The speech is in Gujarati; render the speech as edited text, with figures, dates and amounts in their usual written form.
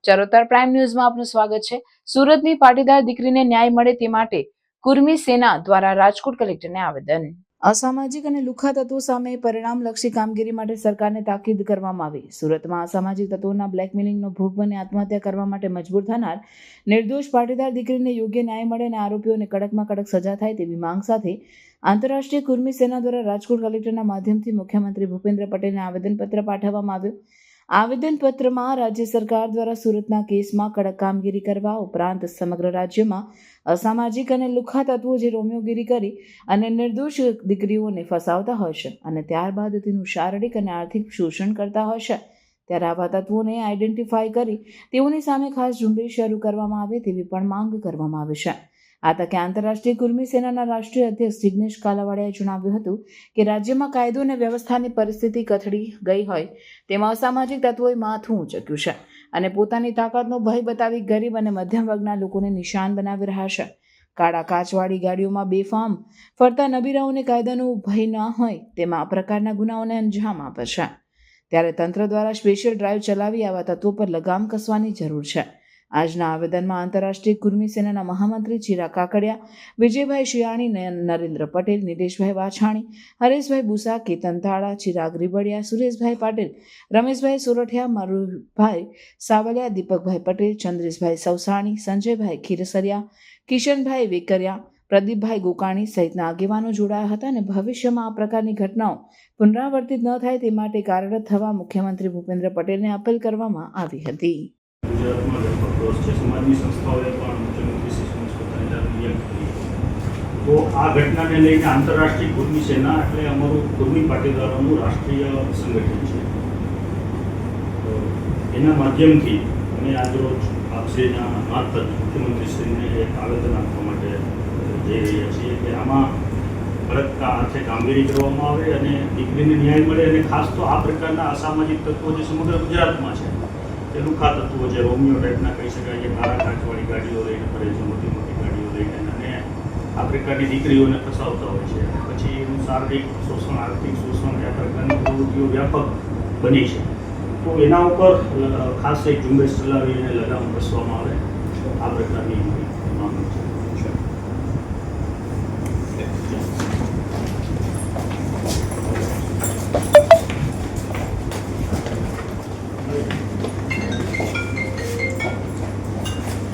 ચરોતર પ્રાઇમ ન્યૂઝમાં આપનું સ્વાગત છે। સુરતની પાટીદાર દીકરીને ન્યાય મળે તે માટે કુર્મી સેના દ્વારા રાજકોટ કલેક્ટરને આવેદન। અસામાજિક અને લુખ્ખા તત્વો સામે પરિણામલક્ષી કામગીરી માટે સરકારને તાકીદ કરવામાં આવી। સુરતમાં અસામાજિક તત્વોના બ્લેકમેલિંગનો ભોગ બની આત્મહત્યા કરવા માટે મજબૂર થનાર નિર્દોષ પાટીદાર દીકરીને યોગ્ય ન્યાય મળે અને આરોપીઓને કડકમાં કડક સજા થાય તેવી માંગ સાથે આંતરરાષ્ટ્રીય કુર્મી સેના દ્વારા રાજકોટ કલેક્ટરના માધ્યમથી મુખ્યમંત્રી ભૂપેન્દ્ર પટેલને આવેદનપત્ર પાઠવવામાં આવ્યું। આવેદનપત્રમાં રાજ્ય સરકાર દ્વારા સુરતના કેસમાં કડક કામગીરી કરવા ઉપરાંત સમગ્ર રાજ્યમાં અસામાજિક અને લુખ્ખા તત્વો જે રોમિયોગીરી કરી અને નિર્દોષ દીકરીઓને ફસાવતા હોય છે અને ત્યારબાદ તેનું શારીરિક અને આર્થિક શોષણ કરતા હોય છે, ત્યારે આવા તત્વોને આઈડેન્ટિફાઈ કરી તેઓની સામે ખાસ ઝુંબેશ શરૂ કરવામાં આવે તેવી પણ માંગ કરવામાં આવી છે। આ તકે આંતરરાષ્ટ્રીય કુર્મી સેનાના રાષ્ટ્રીય અધ્યક્ષ જિગ્નેશ કાલાવાડિયાએ જણાવ્યું હતું કે રાજ્યમાં કાયદો અને વ્યવસ્થાની પરિસ્થિતિ કથળી ગઈ હોય તેમાં અસામાજિક તત્વોએ માથું ઊંચક્યું છે અને પોતાની તાકાતનો ભય બતાવી ગરીબ અને મધ્યમ વર્ગના લોકોને નિશાન બનાવી રહ્યા છે। કાળા કાચવાળી ગાડીઓમાં બેફામ ફરતા નબીરાઓને કાયદાનો ભય ન હોય તેમાં આ પ્રકારના ગુનાઓને અંજામ આપે છે, ત્યારે તંત્ર દ્વારા સ્પેશિયલ ડ્રાઈવ ચલાવી આવા તત્વો પર લગામ કસવાની જરૂર છે। આજના આવેદનમાં આંતરરાષ્ટ્રીય કુર્મી સેનાના મહામંત્રી ચિરાગ કાકડિયા, વિજયભાઈ શિયાણી, નરેન્દ્ર પટેલ, નિલેશભાઈ વાછાણી, હરેશભાઈ બુસા, કેતન તાળા, ચિરાગ રીબડિયા, સુરેશભાઈ પાટીલ, રમેશભાઈ સોરઠિયા, મરુભાઈ સાવલિયા, દીપકભાઈ પટેલ, ચંદ્રેશભાઈ સવસાણી, સંજયભાઈ ખીરસરિયા, કિશનભાઈ વેકરિયા, પ્રદીપભાઈ ગોકાણી સહિતના આગેવાનો જોડાયા હતા અને ભવિષ્યમાં આ પ્રકારની ઘટનાઓ પુનરાવર્તિત ન થાય તે માટે કાર્યરત થવા મુખ્યમંત્રી ભૂપેન્દ્ર પટેલને અપીલ કરવામાં આવી હતી। ગુજરાતમાં વ્યાપક રોષ છે। સમાજની સંસ્થાઓએ પણ મુખ્યમંત્રી શ્રી પોતાની જાતની વ્યક્ત કરી। તો આ ઘટનાને લઈને આંતરરાષ્ટ્રીય કુર્મી સેના એટલે અમારું કુર્મી પાટીદારોનું રાષ્ટ્રીય સંગઠન છે, તો એના માધ્યમથી અમે આજરોજ આપશ્રીના મારફત મુખ્યમંત્રીશ્રીને એક આવેદન આપવા માટે જઈ રહ્યા છીએ કે આમાં કડક હાથે કામગીરી કરવામાં આવે અને દીકરીને ન્યાય મળે અને ખાસ તો આ પ્રકારના અસામાજિક તત્વો જે સમગ્ર ગુજરાતમાં છે એ લુખ્ખા તત્વો જે રોમિયો ટાઈપના કહી શકાય, જે કાળા કાચવાળી ગાડીઓ લઈને ફરે છે, મોટી મોટી ગાડીઓ લઈને અને આ પ્રકારની દીકરીઓને ફસાવતા હોય છે અને પછી એનું શારીરિક શોષણ, આર્થિક શોષણ, આ પ્રકારની પ્રવૃત્તિઓ વ્યાપક બની છે। તો એના ઉપર ખાસ એક ઝુંબેશ ચલાવીને લગામ કસવામાં આવે, આ પ્રકારની